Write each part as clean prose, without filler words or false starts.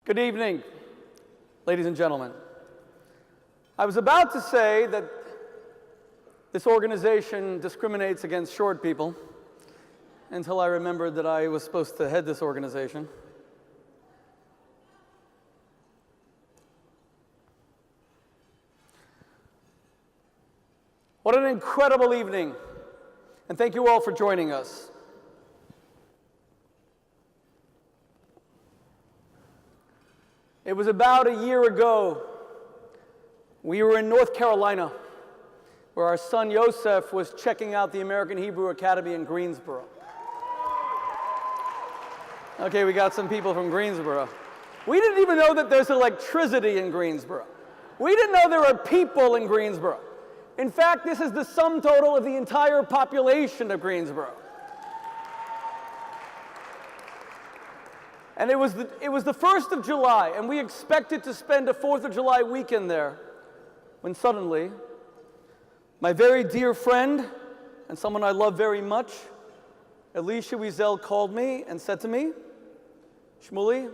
Good evening, ladies and gentlemen. I was about to say that this organization discriminates against short people until I remembered that I was supposed to head this organization. What an incredible evening, and thank you all for joining us. It was about a year ago. We were in North Carolina, where our son Yosef was checking out the American Hebrew Academy in Greensboro. Okay, we got some people from Greensboro. We didn't even know that there's electricity in Greensboro. We didn't know there were people in Greensboro. In fact, this is the sum total of the entire population of Greensboro. And it was the 1st of July, and we expected to spend a 4th of July weekend there, when suddenly, my very dear friend, and someone I love very much, Elisha Wiesel, called me and said to me, "Shmuley,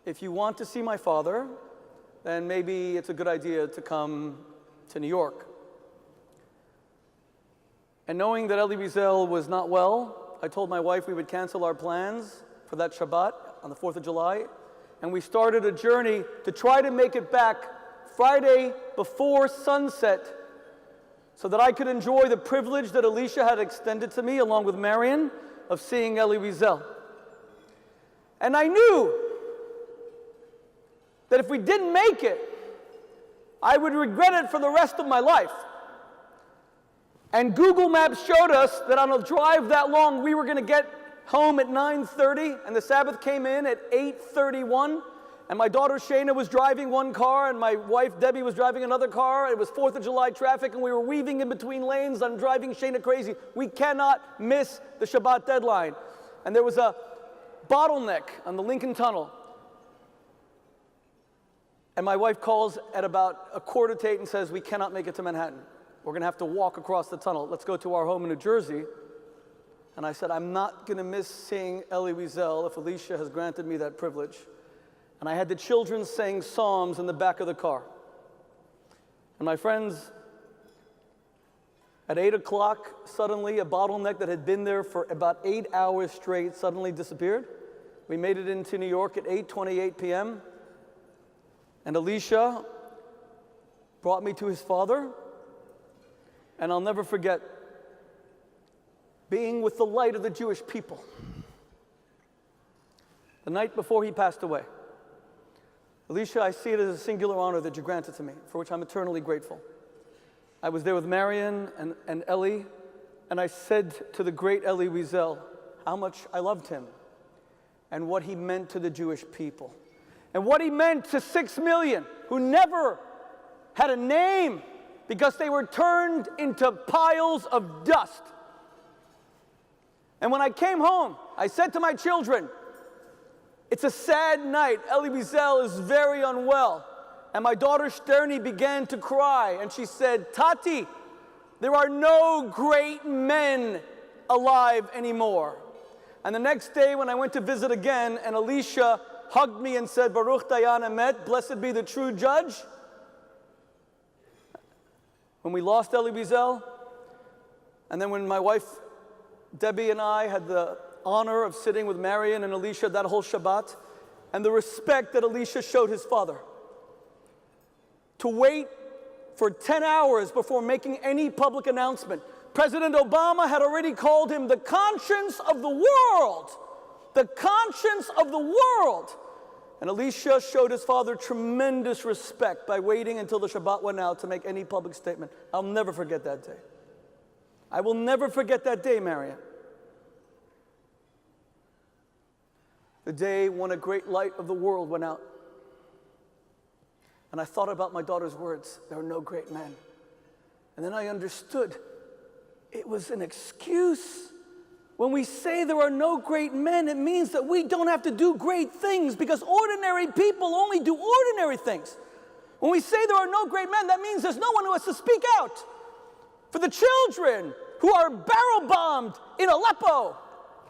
if you want to see my father, then maybe it's a good idea to come to New York." And knowing that Eli Wiesel was not well, I told my wife we would cancel our plans for that Shabbat on the 4th of July, and we started a journey to try to make it back Friday before sunset so that I could enjoy the privilege that Elisha had extended to me, along with Marion, of seeing Eli Wiesel. And I knew that if we didn't make it, I would regret it for the rest of my life. And Google Maps showed us that on a drive that long, we were going to get home at 9:30, and the Sabbath came in at 8:31, and my daughter Shana was driving one car, and my wife Debbie was driving another car. It was 4th of July traffic, and we were weaving in between lanes. I'm driving Shana crazy. We cannot miss the Shabbat deadline. And there was a bottleneck on the Lincoln Tunnel. And my wife calls at about 7:45 and says, "We cannot make it to Manhattan. We're going to have to walk across the tunnel. Let's go to our home in New Jersey." And I said, "I'm not going to miss seeing Eli Wiesel if Elisha has granted me that privilege." And I had the children saying psalms in the back of the car. And my friends, at 8 o'clock, suddenly a bottleneck that had been there for about 8 hours straight suddenly disappeared. We made it into New York at 8:28 p.m. And Elisha brought me to his father. And I'll never forget being with the light of the Jewish people. The night before he passed away. Elisha, I see it as a singular honor that you granted to me, for which I'm eternally grateful. I was there with Marion and Eli, and I said to the great Eli Wiesel how much I loved him and what he meant to the Jewish people and what he meant to 6 million who never had a name because they were turned into piles of dust. And when I came home, I said to my children, "It's a sad night. Eli Wiesel is very unwell." And my daughter Sterni began to cry, and she said, "Tati, there are no great men alive anymore." And the next day when I went to visit again, and Elisha hugged me and said, "Baruch Dayan Emet, blessed be the true judge." When we lost Eli Wiesel, and then when my wife Debbie and I had the honor of sitting with Marion and Elisha that whole Shabbat, and the respect that Elisha showed his father. To wait for 10 hours before making any public announcement. President Obama had already called him the conscience of the world. The conscience of the world. And Elisha showed his father tremendous respect by waiting until the Shabbat went out to make any public statement. I'll never forget that day. I will never forget that day, Marion. The day when a great light of the world went out. And I thought about my daughter's words, "There are no great men." And then I understood it was an excuse. When we say there are no great men, it means that we don't have to do great things because ordinary people only do ordinary things. When we say there are no great men, that means there's no one who has to speak out. For the children who are barrel bombed in Aleppo,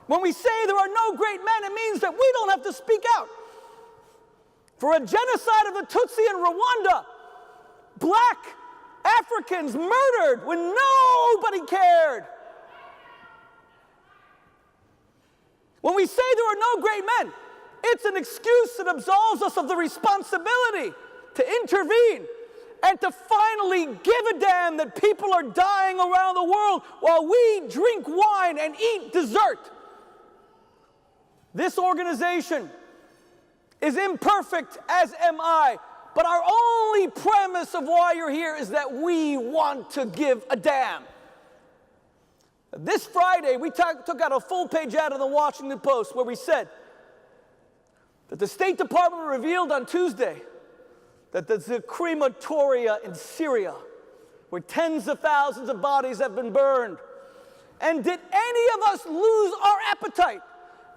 when we say there are no great men, it means that we don't have to speak out. for a genocide of the Tutsi in Rwanda. Black Africans murdered when nobody cared. When we say there are no great men, it's an excuse that absolves us of the responsibility to intervene and to finally give a damn that people are dying around the world while we drink wine and eat dessert. This organization is imperfect, as am I, but our only premise of why you're here is that we want to give a damn. This Friday, we took out a full-page ad in the Washington Post where we said that the State Department revealed on Tuesday that there's a crematoria in Syria where tens of thousands of bodies have been burned. And did any of us lose our appetite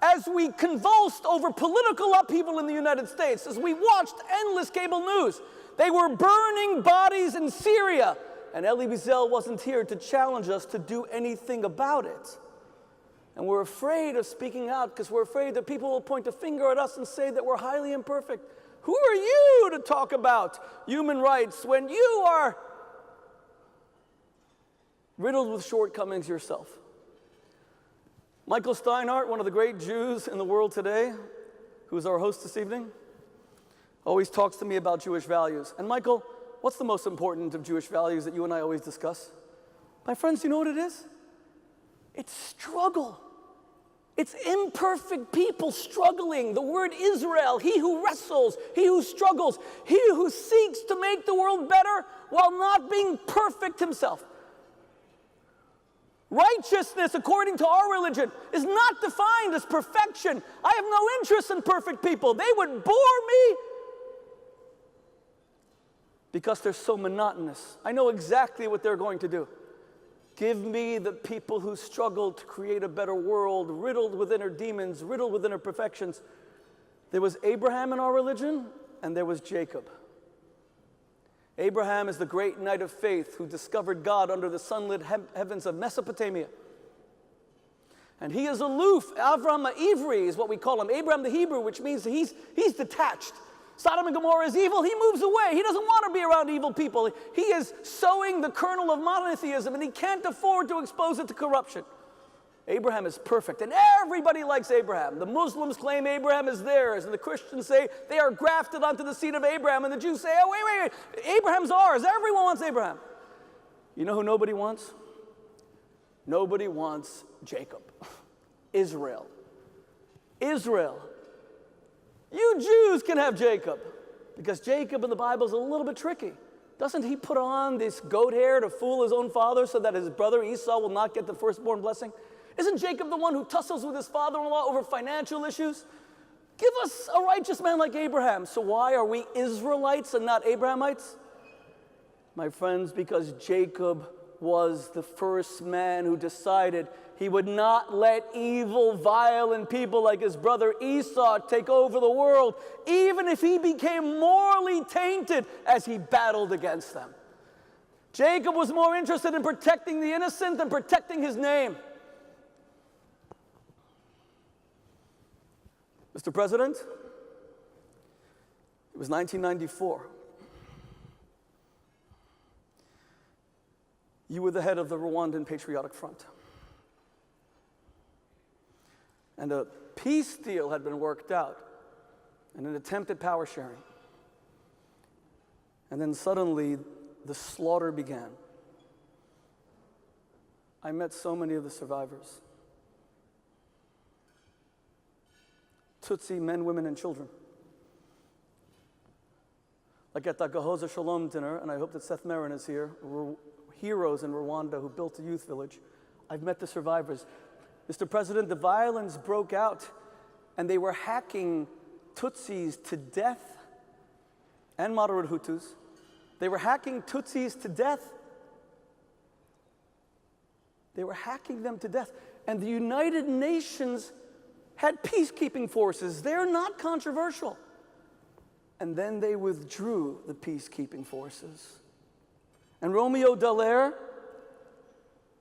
as we convulsed over political upheaval in the United States, as we watched endless cable news? They were burning bodies in Syria, and Elie Wiesel wasn't here to challenge us to do anything about it. And we're afraid of speaking out because we're afraid that people will point a finger at us and say that we're highly imperfect. Who are you to talk about human rights when you are riddled with shortcomings yourself? Michael Steinhardt, one of the great Jews in the world today, who's our host this evening, always talks to me about Jewish values. And Michael, what's the most important of Jewish values that you and I always discuss? My friends, you know what it is? It's struggle. It's imperfect people struggling. The word Israel, he who wrestles, he who struggles, he who seeks to make the world better while not being perfect himself. Righteousness, according to our religion, is not defined as perfection. I have no interest in perfect people. They would bore me because they're so monotonous. I know exactly what they're going to do. Give me the people who struggle to create a better world, riddled with inner demons, riddled with inner perfections. There was Abraham in our religion, and there was Jacob. Abraham is the great knight of faith who discovered God under the sunlit heavens of Mesopotamia. And he is aloof. Avram Ivri is what we call him. Abraham the Hebrew, which means he's detached. Sodom and Gomorrah is evil. He moves away. He doesn't want to be around evil people. He is sowing the kernel of monotheism, and he can't afford to expose it to corruption. Abraham is perfect, and everybody likes Abraham. The Muslims claim Abraham is theirs, and the Christians say they are grafted onto the seed of Abraham, and the Jews say, oh, wait, Abraham's ours. Everyone wants Abraham. You know who nobody wants? Nobody wants Jacob. Israel. Israel. You Jews can have Jacob, because Jacob in the Bible is a little bit tricky. Doesn't he put on this goat hair to fool his own father so that his brother Esau will not get the firstborn blessing? Isn't Jacob the one who tussles with his father-in-law over financial issues? Give us a righteous man like Abraham. So why are we Israelites and not Abrahamites? My friends, because Jacob was the first man who decided he would not let evil, violent people like his brother Esau take over the world, even if he became morally tainted as he battled against them. Jacob was more interested in protecting the innocent than protecting his name. Mr. President, it was 1994. You were the head of the Rwandan Patriotic Front. And a peace deal had been worked out in an attempt at power sharing. And then suddenly, the slaughter began. I met so many of the survivors. Tutsi men, women, and children. Like at the Gahoza Shalom dinner, and I hope that Seth Marin is here, heroes in Rwanda who built a youth village. I've met the survivors. Mr. President, the violence broke out, and they were hacking Tutsis to death, and moderate Hutus. They were hacking Tutsis to death. They were hacking them to death. And the United Nations had peacekeeping forces. They're not controversial. And then they withdrew the peacekeeping forces. And Romeo Dallaire,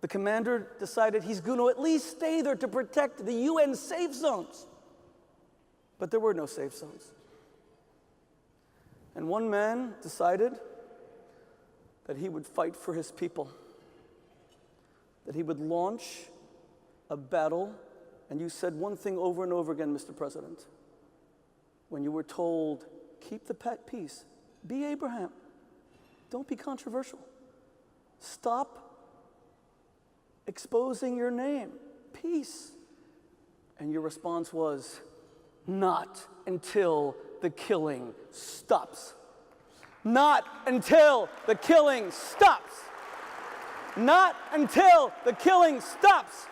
the commander, decided he's going to at least stay there to protect the UN safe zones. But there were no safe zones. And one man decided that he would fight for his people, that he would launch a battle. And you said one thing over and over again, Mr. President, when you were told, keep the peace, be Abraham, don't be controversial, stop exposing your name, peace. And your response was, not until the killing stops. Not until the killing stops. Not until the killing stops.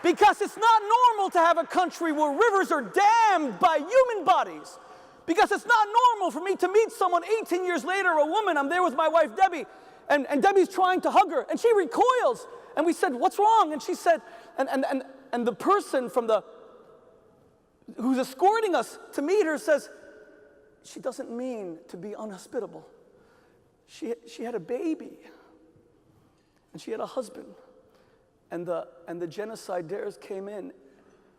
Because it's not normal to have a country where rivers are dammed by human bodies. Because it's not normal for me to meet someone 18 years later, a woman, I'm there with my wife Debbie, and Debbie's trying to hug her, and she recoils. And we said, what's wrong? And she said, and the person from who's escorting us to meet her says, she doesn't mean to be unhospitable. She had a baby, and she had a husband. And the genocide dares came in,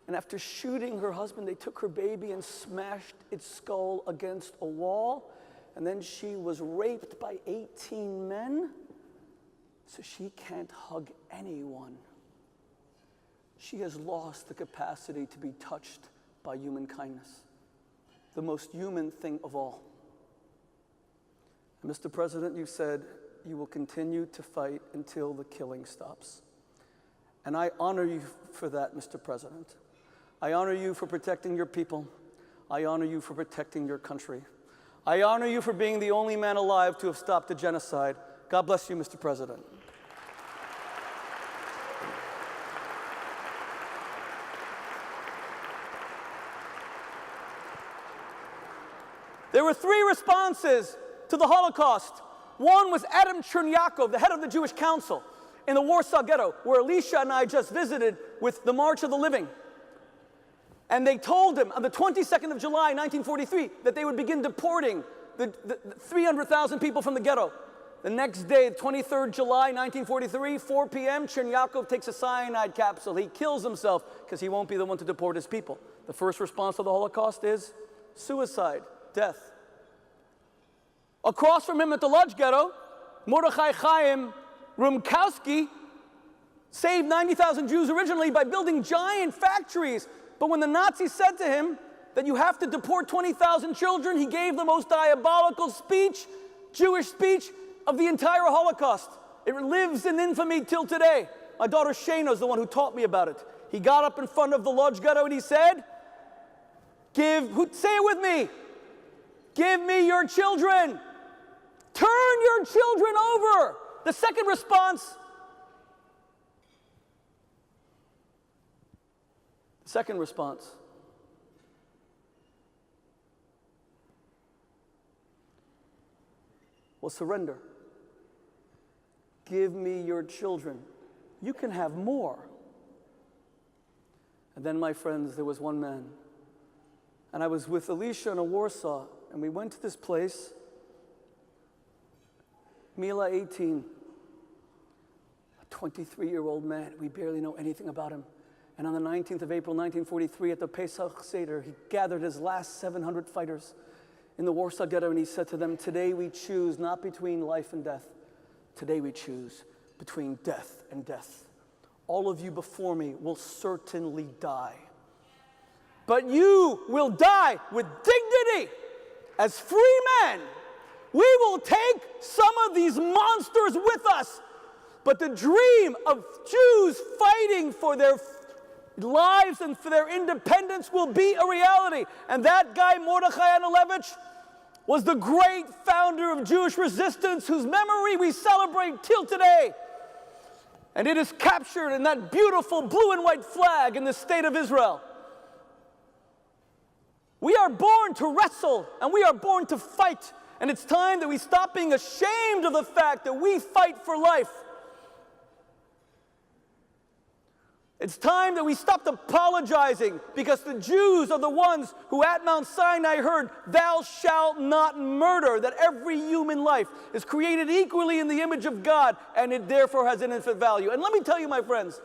and after shooting her husband, they took her baby and smashed its skull against a wall, and then she was raped by 18 men, so she can't hug anyone. She has lost the capacity to be touched by human kindness, the most human thing of all. And Mr. President, you said you will continue to fight until the killing stops. And I honor you for that, Mr. President. I honor you for protecting your people. I honor you for protecting your country. I honor you for being the only man alive to have stopped the genocide. God bless you, Mr. President. There were three responses to the Holocaust. One was Adam Chernyakov, the head of the Jewish Council in the Warsaw Ghetto, where Alicia and I just visited with the March of the Living. And they told him on the 22nd of July, 1943, that they would begin deporting the 300,000 people from the ghetto. The next day, 23rd July, 1943, 4 p.m., Chernyakov takes a cyanide capsule. He kills himself because he won't be the one to deport his people. The first response to the Holocaust is suicide, death. Across from him at the Lodz Ghetto, Mordechai Chaim Rumkowski saved 90,000 Jews originally by building giant factories. But when the Nazis said to him that you have to deport 20,000 children, he gave the most diabolical speech, Jewish speech, of the entire Holocaust. It lives in infamy till today. My daughter Shana is the one who taught me about it. He got up in front of the Lodz Ghetto and he said, say it with me, give me your children. Turn your children over. The second response, was surrender. Give me your children. You can have more. And then, my friends, there was one man. And I was with Alicia in Warsaw, and we went to this place, Mila 18, a 23-year-old man. We barely know anything about him. And on the 19th of April, 1943, at the Pesach Seder, he gathered his last 700 fighters in the Warsaw Ghetto, and he said to them, today we choose not between life and death. Today we choose between death and death. All of you before me will certainly die. But you will die with dignity as free men. We will take some of these monsters with us. But the dream of Jews fighting for their lives and for their independence will be a reality. And that guy, Mordechai Anolovitch, was the great founder of Jewish resistance whose memory we celebrate till today. And it is captured in that beautiful blue and white flag in the state of Israel. We are born to wrestle, and we are born to fight. And it's time that we stop being ashamed of the fact that we fight for life. It's time that we stopped apologizing because the Jews are the ones who at Mount Sinai heard, thou shalt not murder, that every human life is created equally in the image of God, and it therefore has an infinite value. And let me tell you, my friends,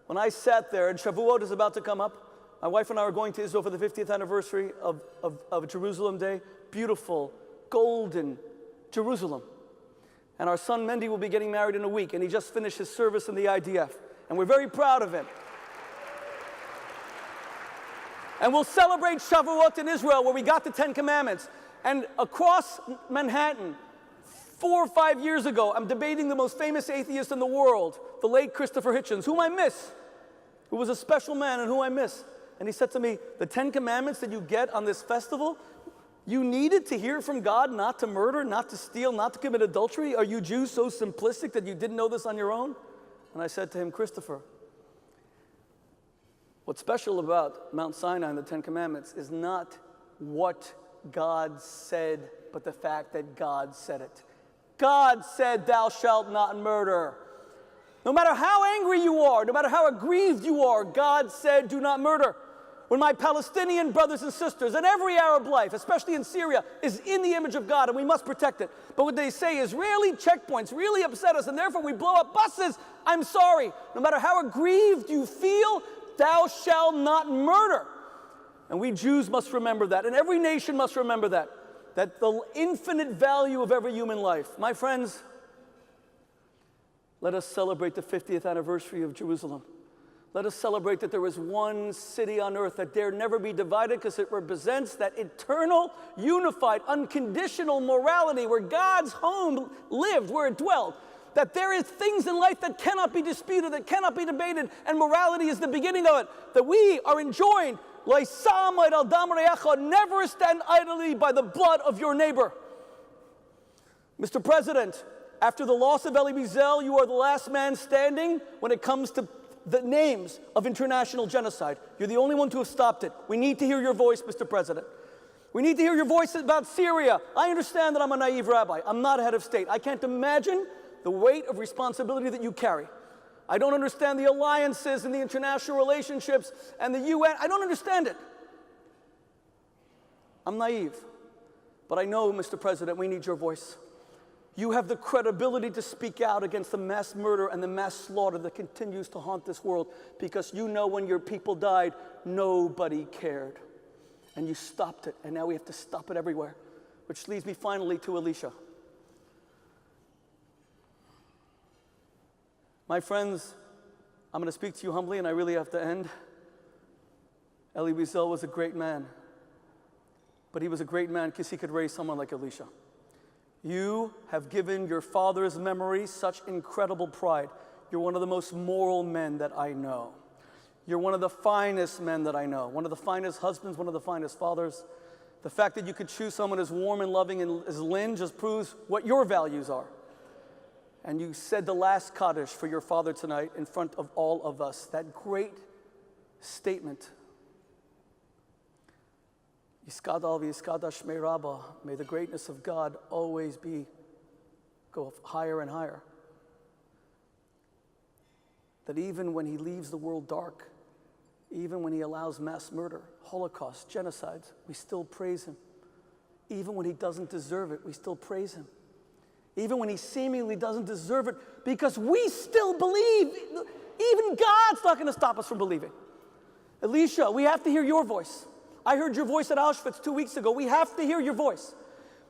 when I sat there, and Shavuot is about to come up, my wife and I are going to Israel for the 50th anniversary of Jerusalem Day. Beautiful golden Jerusalem. And our son Mendy will be getting married in a week, and he just finished his service in the IDF. And we're very proud of him. And we'll celebrate Shavuot in Israel, where we got the 10 Commandments. And across Manhattan, 4 or 5 years ago, I'm debating the most famous atheist in the world, the late Christopher Hitchens, whom I miss, who was a special man and who I miss. And he said to me, the 10 Commandments that you get on this festival, you needed to hear from God not to murder, not to steal, not to commit adultery? Are you Jews so simplistic that you didn't know this on your own? And I said to him, Christopher, what's special about Mount Sinai and the 10 Commandments is not what God said, but the fact that God said it. God said, thou shalt not murder. No matter how angry you are, no matter how aggrieved you are, God said, do not murder. When my Palestinian brothers and sisters and every Arab life, especially in Syria, is in the image of God and we must protect it. But what they say is Israeli checkpoints really upset us and therefore we blow up buses. I'm sorry. No matter how aggrieved you feel, thou shalt not murder. And we Jews must remember that, and every nation must remember that the infinite value of every human life. My friends, let us celebrate the 50th anniversary of Jerusalem. Let us celebrate that there is one city on earth that dare never be divided, because it represents that eternal, unified, unconditional morality where God's home lived, where it dwelled. That there is things in life that cannot be disputed, that cannot be debated, and morality is the beginning of it. That we are enjoined, never stand idly by the blood of your neighbor. Mr. President, after the loss of Elie Wiesel, you are the last man standing when it comes to the names of international genocide. You're the only one to have stopped it. We need to hear your voice, Mr. President. We need to hear your voice about Syria. I understand that I'm a naive rabbi. I'm not a head of state. I can't imagine the weight of responsibility that you carry. I don't understand the alliances and the international relationships and the UN. I don't understand it. I'm naive. But I know, Mr. President, we need your voice. You have the credibility to speak out against the mass murder and the mass slaughter that continues to haunt this world, because you know when your people died, nobody cared. And you stopped it, and now we have to stop it everywhere. Which leads me finally to Alicia. My friends, I'm going to speak to you humbly, and I really have to end. Elie Wiesel was a great man, but he was a great man because he could raise someone like Alicia. You have given your father's memory such incredible pride. You're one of the most moral men that I know. You're one of the finest men that I know. One of the finest husbands, one of the finest fathers. The fact that you could choose someone as warm and loving as Lynn just proves what your values are. And you said the last Kaddish for your father tonight in front of all of us. That great statement. Yiskadal v'yiskada shmei Rabba. May the greatness of God always go higher and higher. That even when he leaves the world dark, even when he allows mass murder, Holocaust, genocides, we still praise him. Even when he doesn't deserve it, we still praise him. Even when he seemingly doesn't deserve it, because we still believe. Even God's not going to stop us from believing. Alicia, we have to hear your voice. I heard your voice at Auschwitz 2 weeks ago. We have to hear your voice.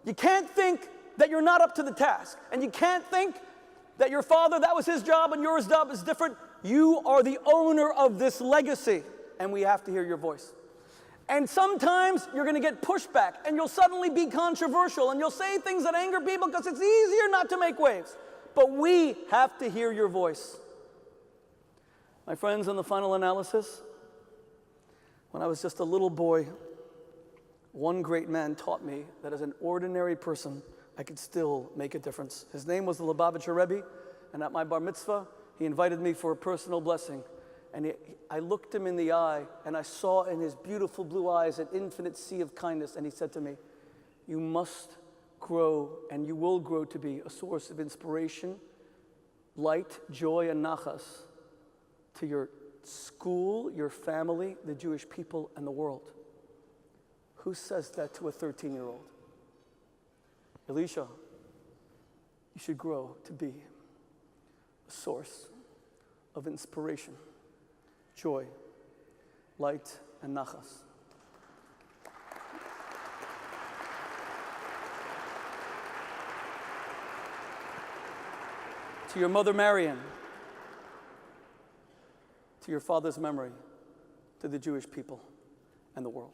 You can't think that you're not up to the task. And you can't think that your father, that was his job, and yours job is different. You are the owner of this legacy, and we have to hear your voice. And sometimes you're going to get pushback, and you'll suddenly be controversial, and you'll say things that anger people because it's easier not to make waves. But we have to hear your voice. My friends, in the final analysis, when I was just a little boy, one great man taught me that as an ordinary person, I could still make a difference. His name was the Lubavitcher Rebbe, and at my bar mitzvah, he invited me for a personal blessing. And I looked him in the eye, and I saw in his beautiful blue eyes an infinite sea of kindness, and he said to me, you must grow, and you will grow to be a source of inspiration, light, joy, and nachas to your school, your family, the Jewish people, and the world. Who says that to a 13-year-old? Alicia, you should grow to be a source of inspiration, joy, light, and nachas. to your mother Marian, to your father's memory, to the Jewish people and the world.